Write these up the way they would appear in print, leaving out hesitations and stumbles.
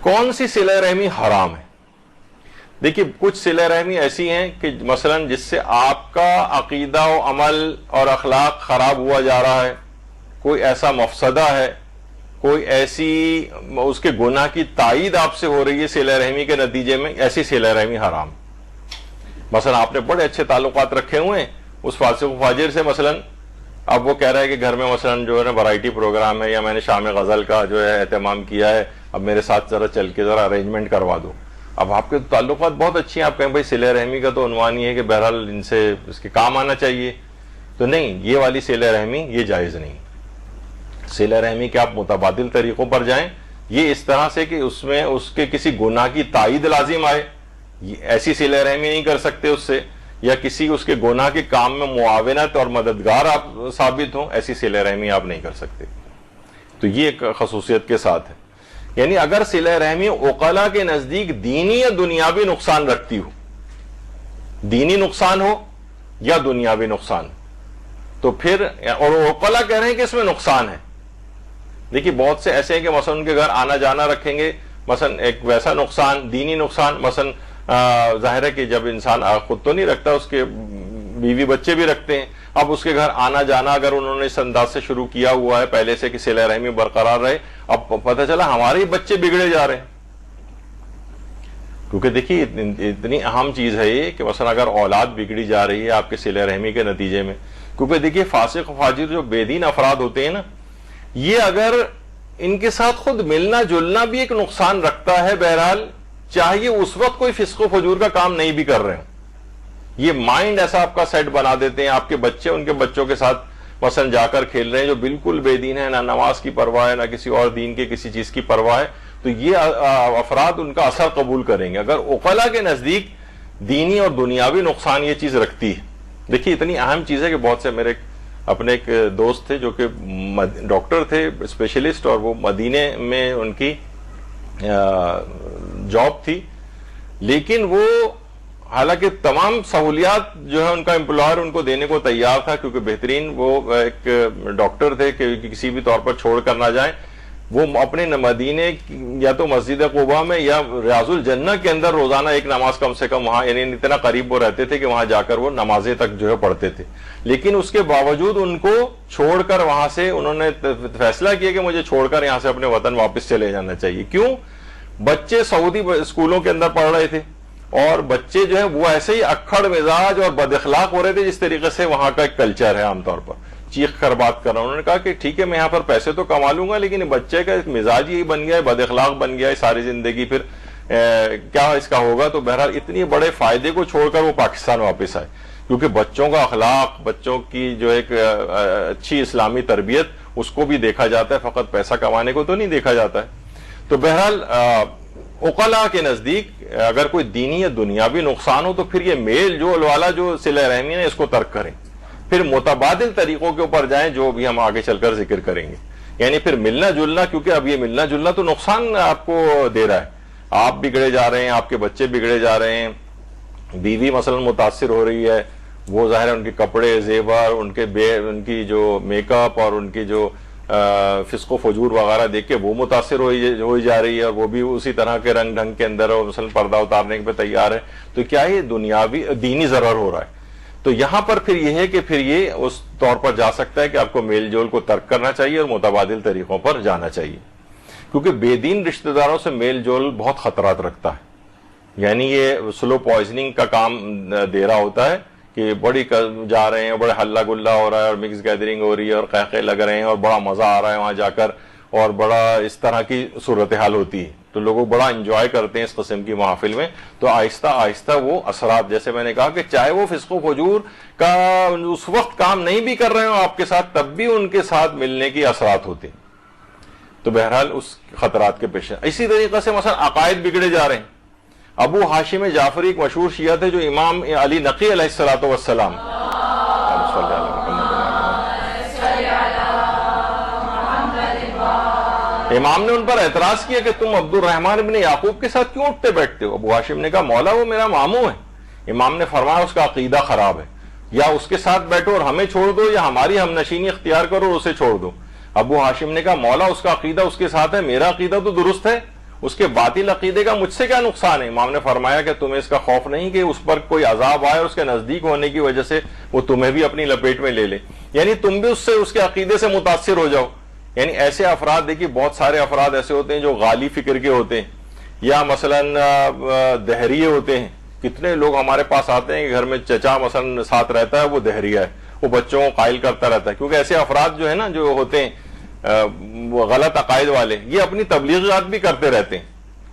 کون سی صلہ رحمی حرام ہے؟ دیکھیے کچھ صلہ رحمی ایسی ہیں کہ مثلا جس سے آپ کا عقیدہ و عمل اور اخلاق خراب ہوا جا رہا ہے، کوئی ایسا مفسدہ ہے، کوئی ایسی اس کے گناہ کی تائید آپ سے ہو رہی ہے صلہ رحمی کے نتیجے میں، ایسی صلہ رحمی حرام۔ مثلا آپ نے بڑے اچھے تعلقات رکھے ہوئے ہیں اس فاسق و فاجر سے، مثلا اب وہ کہہ رہا ہے کہ گھر میں مثلا جو ہے نا ورائٹی پروگرام ہے، یا میں نے شام غزل کا جو ہے اہتمام کیا ہے، اب میرے ساتھ ذرا چل کے ذرا ارینجمنٹ کروا دو۔ اب آپ کے تعلقات بہت اچھی ہیں، آپ کہیں بھائی صلہ رحمی کا تو عنوان یہ ہے کہ بہرحال ان سے اس کے کام آنا چاہیے، تو نہیں، یہ والی صلہ رحمی یہ جائز نہیں۔ صلہ رحمی کے آپ متبادل طریقوں پر جائیں، یہ اس طرح سے کہ اس میں اس کے کسی گناہ کی تائید لازم آئے، ایسی صلہ رحمی نہیں کر سکتے اس سے، یا کسی اس کے گناہ کے کام میں معاونت اور مددگار آپ ثابت ہوں، ایسی صلہ رحمی آپ نہیں کر سکتے۔ تو یہ ایک خصوصیت کے ساتھ ہے، یعنی اگر صلہ رحمی عقلاء کے نزدیک دینی یا دنیاوی نقصان رکھتی ہو، دینی نقصان ہو یا دنیاوی نقصان، تو پھر، اور عقلاء کہہ رہے ہیں کہ اس میں نقصان ہے۔ دیکھیے بہت سے ایسے ہیں کہ مثلا ان کے گھر آنا جانا رکھیں گے، مثلا ایک ویسا نقصان، دینی نقصان، مثلا ظاہر ہے کہ جب انسان خود تو نہیں رکھتا، اس کے بیوی بچے بھی رکھتے ہیں، اب اس کے گھر آنا جانا اگر انہوں نے اس انداز سے شروع کیا ہوا ہے پہلے سے کہ صلہ رحمی برقرار رہے، اب پتہ چلا ہمارے ہی بچے بگڑے جا رہے ہیں۔ کیونکہ دیکھیے اتنی اہم چیز ہے یہ کہ مثلا اگر اولاد بگڑی جا رہی ہے آپ کے صلہ رحمی کے نتیجے میں، کیونکہ دیکھیے فاسق و فاجر جو بے دین افراد ہوتے ہیں نا، یہ اگر ان کے ساتھ خود ملنا جلنا بھی ایک نقصان رکھتا ہے، بہرحال چاہیے اس وقت کوئی فسق و فجور کا کام نہیں بھی کر رہے ہوں، یہ مائنڈ ایسا آپ کا سیٹ بنا دیتے ہیں، آپ کے بچے ان کے بچوں کے ساتھ مثلا جا کر کھیل رہے ہیں جو بالکل بے دین ہے، نہ نماز کی پرواہ ہے، نہ کسی اور دین کے کسی چیز کی پرواہ ہے، تو یہ افراد ان کا اثر قبول کریں گے اگر عقلاء کے نزدیک دینی اور دنیاوی نقصان یہ چیز رکھتی ہے۔ دیکھیے اتنی اہم چیز ہے کہ بہت سے میرے اپنے ایک دوست تھے جو کہ ڈاکٹر تھے اسپیشلسٹ، اور وہ مدینے میں ان کی جاب تھی، لیکن وہ حالانکہ تمام سہولیات جو ہے ان کا امپلائر ان کو دینے کو تیار تھا، کیونکہ بہترین وہ ایک ڈاکٹر تھے کہ کسی بھی طور پر چھوڑ کر نہ جائیں، وہ اپنے مدینے یا تو مسجد قباء میں یا ریاض الجنہ کے اندر روزانہ ایک نماز کم سے کم وہاں، یعنی اتنا قریب وہ رہتے تھے کہ وہاں جا کر وہ نمازیں تک جو ہے پڑھتے تھے، لیکن اس کے باوجود ان کو چھوڑ کر وہاں سے انہوں نے فیصلہ کیا کہ مجھے چھوڑ کر یہاں سے اپنے وطن واپس چلے جانا چاہیے۔ کیوں؟ بچے سعودی اسکولوں کے اندر پڑھ رہے تھے، اور بچے جو ہے وہ ایسے ہی اکھڑ مزاج اور بد اخلاق ہو رہے تھے، جس طریقے سے وہاں کا ایک کلچر ہے عام طور پر چیخ کر بات کر رہا ہوں۔ انہوں نے کہا کہ ٹھیک ہے میں یہاں پر پیسے تو کما لوں گا، لیکن بچے کا ایک مزاج یہی بن گیا ہے، بد اخلاق بن گیا ہے ساری زندگی، پھر کیا اس کا ہوگا؟ تو بہرحال اتنی بڑے فائدے کو چھوڑ کر وہ پاکستان واپس آئے، کیونکہ بچوں کا اخلاق، بچوں کی جو ایک اچھی اسلامی تربیت، اس کو بھی دیکھا جاتا ہے، فقط پیسہ کمانے کو تو نہیں دیکھا جاتا ہے۔ تو بہرحال عقلاء کے نزدیک اگر کوئی دینی یا دنیاوی نقصان ہو تو پھر یہ میل جول والا جو صلہ رحمی ہے اس کو ترک کریں، پھر متبادل طریقوں کے اوپر جائیں جو بھی ہم آگے چل کر ذکر کریں گے، یعنی پھر ملنا جلنا، کیونکہ اب یہ ملنا جلنا تو نقصان آپ کو دے رہا ہے، آپ بگڑے جا رہے ہیں، آپ کے بچے بگڑے جا رہے ہیں، بیوی مثلا متاثر ہو رہی ہے، وہ ظاہر ہے ان کے کپڑے زیور، ان کی جو میک اپ اور ان کی جو فسق و فجور وغیرہ دیکھ کے وہ متاثر ہوئی جا رہی ہے، اور وہ بھی اسی طرح کے رنگ ڈھنگ کے اندر مثلا پردہ اتارنے پہ تیار ہے، تو کیا یہ دنیاوی دینی ضرر ہو رہا ہے؟ تو یہاں پر پھر یہ ہے کہ پھر یہ اس طور پر جا سکتا ہے کہ آپ کو میل جول کو ترک کرنا چاہیے اور متبادل طریقوں پر جانا چاہیے، کیونکہ بے دین رشتہ داروں سے میل جول بہت خطرات رکھتا ہے، یعنی یہ سلو پوائزننگ کا کام دے رہا ہوتا ہے کہ بڑی جا رہے ہیں، بڑے ہلہ گلا ہو رہا ہے اور مکس گیدرنگ ہو رہی ہے اور قہقہے لگ رہے ہیں اور بڑا مزہ آ رہا ہے وہاں جا کر، اور بڑا اس طرح کی صورتحال ہوتی ہے، تو لوگ بڑا انجوائے کرتے ہیں اس قسم کی محافل میں، تو آہستہ آہستہ وہ اثرات، جیسے میں نے کہا کہ چاہے وہ فسق و فجور کا اس وقت کام نہیں بھی کر رہے ہوں آپ کے ساتھ، تب بھی ان کے ساتھ ملنے کی اثرات ہوتے ہیں، تو بہرحال اس خطرات کے پیش ہے۔ اسی طریقے سے مثلا عقائد بگڑے جا رہے ہیں۔ ابو ہاشم جعفری ایک مشہور شیعہ تھے جو امام علی نقی علیہ الصلوۃ والسلام، امام نے ان پر اعتراض کیا کہ تم عبد الرحمن ابن یعقوب کے ساتھ کیوں اٹھتے بیٹھتے ہو؟ ابو ہاشم نے کہا مولا وہ میرا ماموں ہے۔ امام نے فرمایا اس کا عقیدہ خراب ہے، یا اس کے ساتھ بیٹھو اور ہمیں چھوڑ دو، یا ہماری ہم نشینی اختیار کرو اور اسے چھوڑ دو۔ ابو ہاشم نے کہا مولا اس کا عقیدہ اس کے ساتھ ہے، میرا عقیدہ تو درست ہے، اس کے باطل عقیدے کا مجھ سے کیا نقصان ہے؟ امام نے فرمایا کہ تمہیں اس کا خوف نہیں کہ اس پر کوئی عذاب آئے اور اس کے نزدیک ہونے کی وجہ سے وہ تمہیں بھی اپنی لپیٹ میں لے لے، یعنی تم بھی اس کے عقیدے سے متاثر ہو جاؤ۔ یعنی ایسے افراد، دیکھیے بہت سارے افراد ایسے ہوتے ہیں جو غالی فکر کے ہوتے ہیں، یا مثلا دہریے ہوتے ہیں۔ کتنے لوگ ہمارے پاس آتے ہیں کہ گھر میں چچا مثلا ساتھ رہتا ہے، وہ دہریہ ہے، وہ بچوں کو قائل کرتا رہتا ہے، کیونکہ ایسے افراد جو ہے نا جو ہوتے ہیں وہ غلط عقائد والے، یہ اپنی تبلیغات بھی کرتے رہتے ہیں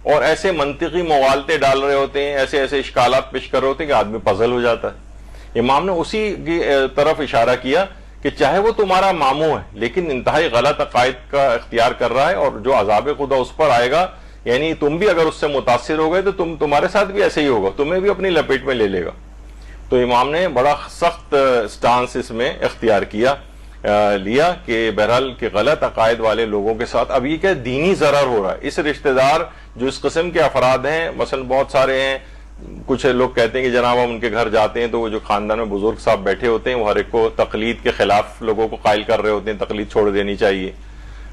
اور ایسے منطقی مغالطے ڈال رہے ہوتے ہیں، ایسے اشکالات پیش کر رہے ہوتے ہیں کہ آدمی پزل ہو جاتا ہے۔ امام نے اسی کی طرف اشارہ کیا کہ چاہے وہ تمہارا ماموں ہے لیکن انتہائی غلط عقائد کا اختیار کر رہا ہے، اور جو عذاب خدا اس پر آئے گا، یعنی تم بھی اگر اس سے متاثر ہو گئے تو تمہارے ساتھ بھی ایسے ہی ہوگا، تمہیں بھی اپنی لپیٹ میں لے لے گا۔ تو امام نے بڑا سخت سٹانس اس میں اختیار لیا کہ بہرحال کہ غلط عقائد والے لوگوں کے ساتھ اب یہ کیا دینی ضرر ہو رہا ہے۔ اس رشتہ دار جو اس قسم کے افراد ہیں، مثلا بہت سارے ہیں، کچھ لوگ کہتے ہیں کہ جناب ہم ان کے گھر جاتے ہیں تو وہ جو خاندان میں بزرگ صاحب بیٹھے ہوتے ہیں وہ ہر ایک کو تقلید کے خلاف لوگوں کو قائل کر رہے ہوتے ہیں، تقلید چھوڑ دینی چاہیے،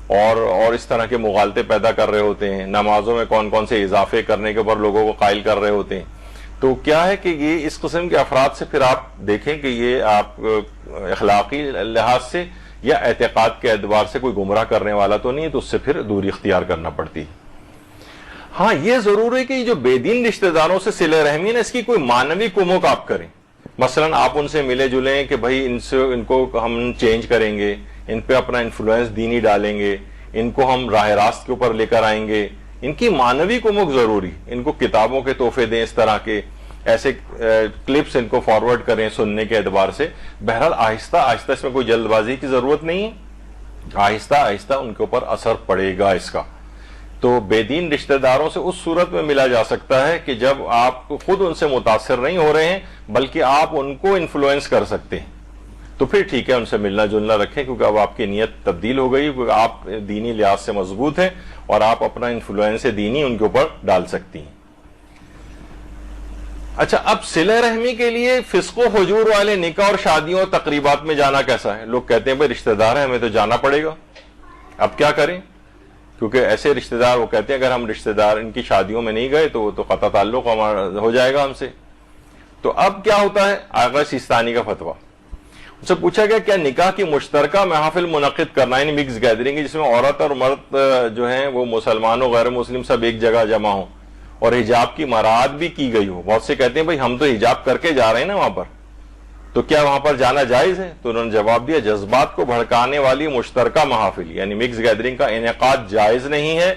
اور اس طرح کے مغالطے پیدا کر رہے ہوتے ہیں، نمازوں میں کون کون سے اضافے کرنے کے اوپر لوگوں کو قائل کر رہے ہوتے ہیں۔ تو کیا ہے کہ یہ اس قسم کے افراد سے پھر آپ دیکھیں کہ یہ آپ اخلاقی لحاظ سے یا اعتقاد کے اعتبار سے کوئی گمراہ کرنے والا تو نہیں ہے، تو اس سے پھر دوری اختیار کرنا پڑتی ہے۔ ہاں یہ ضرور ہے کہ جو بے دین رشتہ داروں سے صلہ رحمی ہے، اس کی کوئی معنوی کمک آپ کریں، مثلا آپ ان سے ملے جلیں کہ بھائی ان کو ہم چینج کریں گے، ان پہ اپنا انفلوئنس دینی ڈالیں گے، ان کو ہم راہ راست کے اوپر لے کر آئیں گے، ان کی معنوی کمک ضروری، ان کو کتابوں کے تحفے دیں، اس طرح کے ایسے کلپس ان کو فارورڈ کریں سننے کے اعتبار سے۔ بہرحال آہستہ آہستہ، اس میں کوئی جلد بازی کی ضرورت نہیں ہے، آہستہ آہستہ ان کے اوپر اثر پڑے گا اس کا۔ تو بے دین رشتہ داروں سے اس صورت میں ملا جا سکتا ہے کہ جب آپ خود ان سے متاثر نہیں ہو رہے ہیں بلکہ آپ ان کو انفلوئنس کر سکتے ہیں، تو پھر ٹھیک ہے، ان سے ملنا جلنا رکھیں، کیونکہ اب آپ کی نیت تبدیل ہو گئی، کیونکہ آپ دینی لحاظ سے مضبوط ہیں اور آپ اپنا انفلوئنس دینی ان کے اوپر ڈال سکتی ہیں۔ اچھا، اب صلہ رحمی کے لیے فسق و فجور والے نکاح اور شادیوں اور تقریبات میں جانا کیسا ہے؟ لوگ کہتے ہیں بھائی رشتہ دار ہیں، ہمیں تو جانا پڑے گا، اب کیا کریں؟ کیونکہ ایسے رشتہ دار وہ کہتے ہیں اگر ہم رشتہ دار ان کی شادیوں میں نہیں گئے تو قطع تعلق ہمارا ہو جائے گا ہم سے۔ تو اب کیا ہوتا ہے؟ آغا سیستانی کا فتویٰ، ان سے پوچھا گیا کیا نکاح کی مشترکہ محافل منعقد کرنا، یعنی مکس گیدرنگ جس میں عورت اور مرد جو ہیں وہ مسلمان و غیر مسلم سب ایک جگہ جمع ہوں اور حجاب کی مراعات بھی کی گئی ہو۔ بہت سے کہتے ہیں بھائی ہم تو حجاب کر کے جا رہے ہیں نا وہاں پر، تو کیا وہاں پر جانا جائز ہے؟ تو انہوں نے جواب دیا جذبات کو بھڑکانے والی مشترکہ محافل یعنی مکس گیدرنگ کا انعقاد جائز نہیں ہے،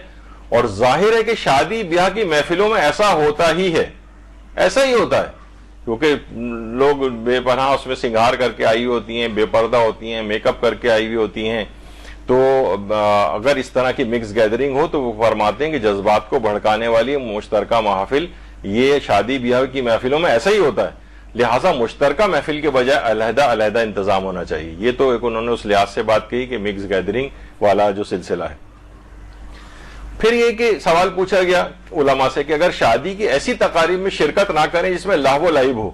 اور ظاہر ہے کہ شادی بیاہ کی محفلوں میں ایسا ہوتا ہی ہے، ایسا ہی ہوتا ہے، کیونکہ لوگ بے پناہ اس میں سنگار کر کے آئی ہوتی ہیں، بے پردہ ہوتی ہیں، میک اپ کر کے آئی ہوئی ہوتی ہیں۔ تو اگر اس طرح کی مکس گیدرنگ ہو تو وہ فرماتے ہیں کہ جذبات کو بھڑکانے والی مشترکہ محافل یہ شادی بیاہ کی محفلوں میں ایسا ہی ہوتا ہے، لہٰذا مشترکہ محفل کے بجائے علیحدہ علیحدہ انتظام ہونا چاہیے۔ یہ تو ایک انہوں نے اس لحاظ سے بات کہی کہ مکس گیدرنگ والا جو سلسلہ ہے۔ پھر یہ کہ سوال پوچھا گیا علماء سے کہ اگر شادی کی ایسی تقاریب میں شرکت نہ کریں جس میں لہو و لعب ہو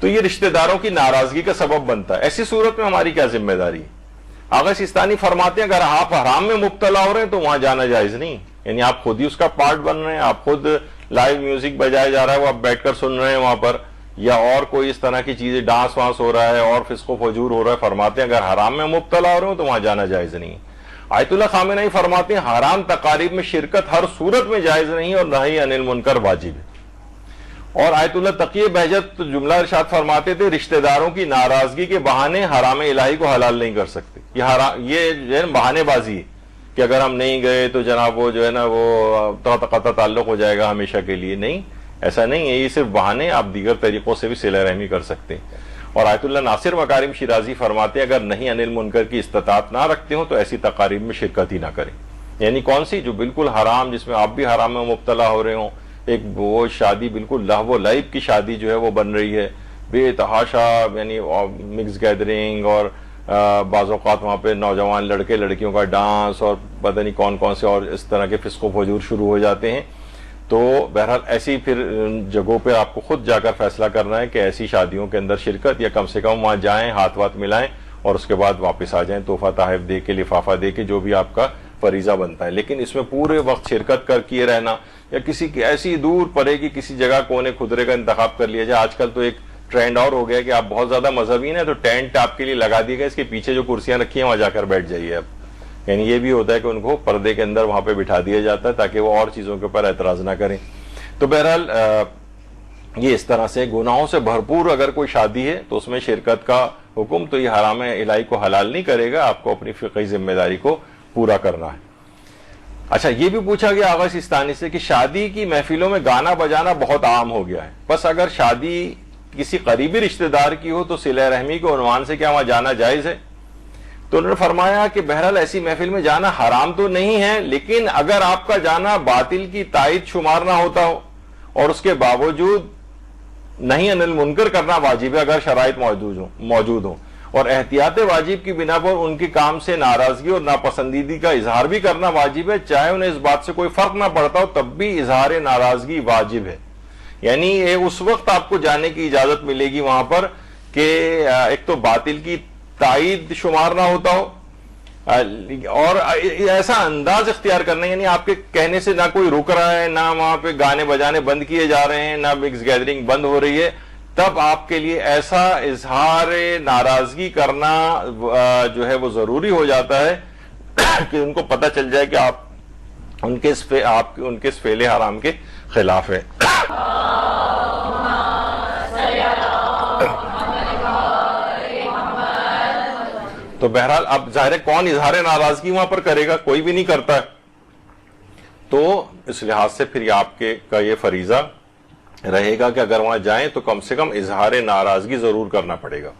تو یہ رشتہ داروں کی ناراضگی کا سبب بنتا ہے، ایسی صورت میں ہماری کیا ذمہ داری ہے؟ آغا سیستانی فرماتے ہیں اگر آپ حرام میں مبتلا ہو رہے ہیں تو وہاں جانا جائز نہیں، یعنی آپ خود ہی اس کا پارٹ بن رہے ہیں، آپ خود لائیو میوزک بجایا جا رہا ہے وہ آپ بیٹھ کر سن رہے ہیں وہاں پر، یا اور کوئی اس طرح کی چیزیں ڈانس وانس ہو رہا ہے اور فسق و فجور ہو رہا ہے، فرماتے ہیں اگر حرام میں مبتلا ہو رہے ہوں تو وہاں جانا جائز نہیں۔ آیت اللہ خامنہئی فرماتے ہیں حرام تقاریب میں شرکت ہر صورت میں جائز نہیں اور نہی عن المنکر واجب ہے۔ اور آیت اللہ تقی بہجت جملہ ارشاد فرماتے تھے رشتہ داروں کی ناراضگی کے بہانے حرام الہی کو حلال نہیں کر سکتے، یہ جو ہے بہانے بازی ہے کہ اگر ہم نہیں گئے تو جناب وہ جو ہے نا وہ قطع تعلق ہو جائے گا ہمیشہ کے لیے، نہیں، ایسا نہیں ہے، یہ صرف بہانے، آپ دیگر طریقوں سے بھی صلہ رحمی کر سکتے ہیں۔ اور آیت اللہ ناصر مکارم شیرازی فرماتے ہیں اگر نہیں عن المنکر کی استطاعت نہ رکھتے ہوں تو ایسی تقاریب میں شرکت ہی نہ کریں، یعنی کون سی؟ جو بالکل حرام، جس میں آپ بھی حرام میں مبتلا ہو رہے ہوں، ایک وہ شادی بالکل لہو و لعب کی شادی جو ہے وہ بن رہی ہے، بے تحاشا، یعنی مکس گیدرنگ، اور بعض اوقات وہاں پہ نوجوان لڑکے لڑکیوں کا ڈانس اور پتہ نہیں کون کون سے اور اس طرح کے فسق و فجور شروع ہو جاتے ہیں۔ تو بہرحال ایسی پھر جگہوں پہ آپ کو خود جا کر فیصلہ کرنا ہے کہ ایسی شادیوں کے اندر شرکت، یا کم سے کم وہاں جائیں، ہاتھ واتھ ملائیں اور اس کے بعد واپس آ جائیں، تحفہ تحائف دے کے، لفافہ دے کے، جو بھی آپ کا فریضہ بنتا ہے. لیکن اس میں پورے وقت شرکت کر کیے رہنا یا کسی کی ایسی دور پرے کی کسی جگہ کونے خدرے کا انتخاب کر لیا جائے. آج کل تو ایک ٹرینڈ اور ہو گیا کہ آپ بہت زیادہ مذہبی ہیں تو ٹینٹ آپ کے لیے لگا دیے گئے, اس کے پیچھے جو کرسیاں رکھی ہیں وہاں جا کر بیٹھ جائیے آپ. یعنی یہ بھی ہوتا ہے کہ ان کو پردے کے اندر وہاں پہ بٹھا دیا جاتا ہے تاکہ وہ اور چیزوں کے اوپر اعتراض نہ کریں. تو بہرحال یہ اس طرح سے گناہوں سے بھرپور اگر کوئی شادی ہے تو اس میں شرکت کا حکم تو یہ حرام الہی کو حلال نہیں کرے گا, آپ کو اپنی فقہی ذمہ داری کو پورا کرنا ہے. اچھا, یہ بھی پوچھا گیا آغا سیستانی سے کہ شادی کی محفلوں میں گانا بجانا بہت عام ہو گیا ہے, بس اگر شادی کسی قریبی رشتہ دار کی ہو تو صلہ رحمی کے عنوان سے کیا وہاں جانا جائز ہے؟ تو انہوں نے فرمایا کہ بہرحال ایسی محفل میں جانا حرام تو نہیں ہے, لیکن اگر آپ کا جانا باطل کی تائید شمار نہ ہوتا ہو اور اس کے باوجود نہیں انل منکر کرنا واجب ہے اگر شرائط موجود ہوں, اور احتیاط واجب کی بنا پر ان کے کام سے ناراضگی اور ناپسندیدگی کا اظہار بھی کرنا واجب ہے, چاہے انہیں اس بات سے کوئی فرق نہ پڑتا ہو تب بھی اظہار ناراضگی واجب ہے. یعنی اس وقت آپ کو جانے کی اجازت ملے گی وہاں پر کہ ایک تو باطل کی تائید شمار نہ ہوتا ہو اور ایسا انداز اختیار کرنا, یعنی آپ کے کہنے سے نہ کوئی رک رہا ہے, نہ وہاں پہ گانے بجانے بند کیے جا رہے ہیں, نہ مکس گیدرنگ بند ہو رہی ہے, تب آپ کے لیے ایسا اظہار ناراضگی کرنا جو ہے وہ ضروری ہو جاتا ہے کہ ان کو پتہ چل جائے کہ آپ ان کے اس فعل حرام کے خلاف ہے. تو بہرحال اب ظاہر ہے کون اظہار ناراضگی وہاں پر کرے گا, کوئی بھی نہیں کرتا ہے. تو اس لحاظ سے پھر آپ کا یہ فریضہ رہے گا کہ اگر وہاں جائیں تو کم سے کم اظہار ناراضگی ضرور کرنا پڑے گا.